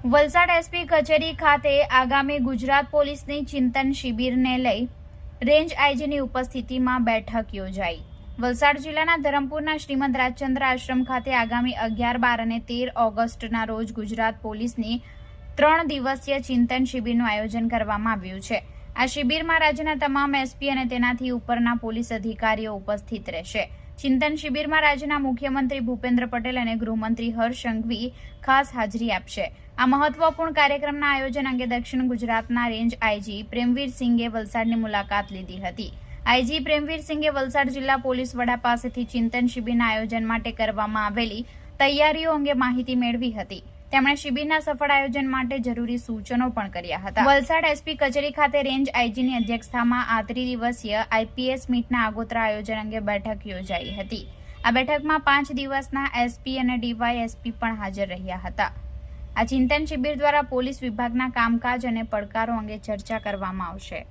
Valsad SP કચેરી ખાતે આગામી ગુજરાત પોલીસની ચિંતન શિબિરને લઈ રેન્જ આઈજીની ઉપસ્થિતિમાં બેઠક યોજાઈ। વલસાડ જિલ્લાના ધરમપુરના શ્રીમદ રાજચંદ્ર આશ્રમ ખાતે આગામી 11, 12 અને 13 ઓગસ્ટના રોજ ગુજરાત પોલીસની 3 દિવસીય ચિંતન શિબિરનું આયોજન કરવામાં આવ્યું છે। આ શિબિરમાં રાજ્યના તમામ એસપી અને તેનાથી ઉપરના પોલીસ અધિકારીઓ ઉપસ્થિત રહેશે। ચિંતન શિબિરમાં રાજ્યના મુખ્યમંત્રી ભૂપેન્દ્ર પટેલ અને ગૃહમંત્રી હર્ષ સંઘવી ખાસ હાજરી આપશે। આ મહત્વપૂર્ણ કાર્યક્રમના આયોજન અંગે દક્ષિણ ગુજરાતના રેન્જ આઈજી પ્રેમવીર સિંઘે વલસાડની મુલાકાત લીધી હતી। આઈજી પ્રેમવીર સિંઘે વલસાડ જિલ્લા પોલીસ વડા પાસેથી ચિંતન શિબિરના આયોજન માટે કરવામાં આવેલી તૈયારીઓ અંગે માહિતી મેળવી હતી। તેમણે શિબિરના સફળ આયોજન માટે જરૂરી સૂચનો પણ કર્યા હતા। વલસાડ એસપી કચેરી ખાતે રેન્જ આઈજીની અધ્યક્ષતામાં આ ત્રિદિવસીય આઈપીએસ મીટના આગોતરા આયોજન અંગે બેઠક યોજાઈ હતી। આ બેઠકમાં 5 દિવસના એસપી અને ડીવાયએસપી પણ હાજર રહ્યા હતા। આ ચિંતન શિબિર દ્વારા પોલીસ વિભાગના કામકાજ અને પડકારો અંગે ચર્ચા કરવામાં આવશે।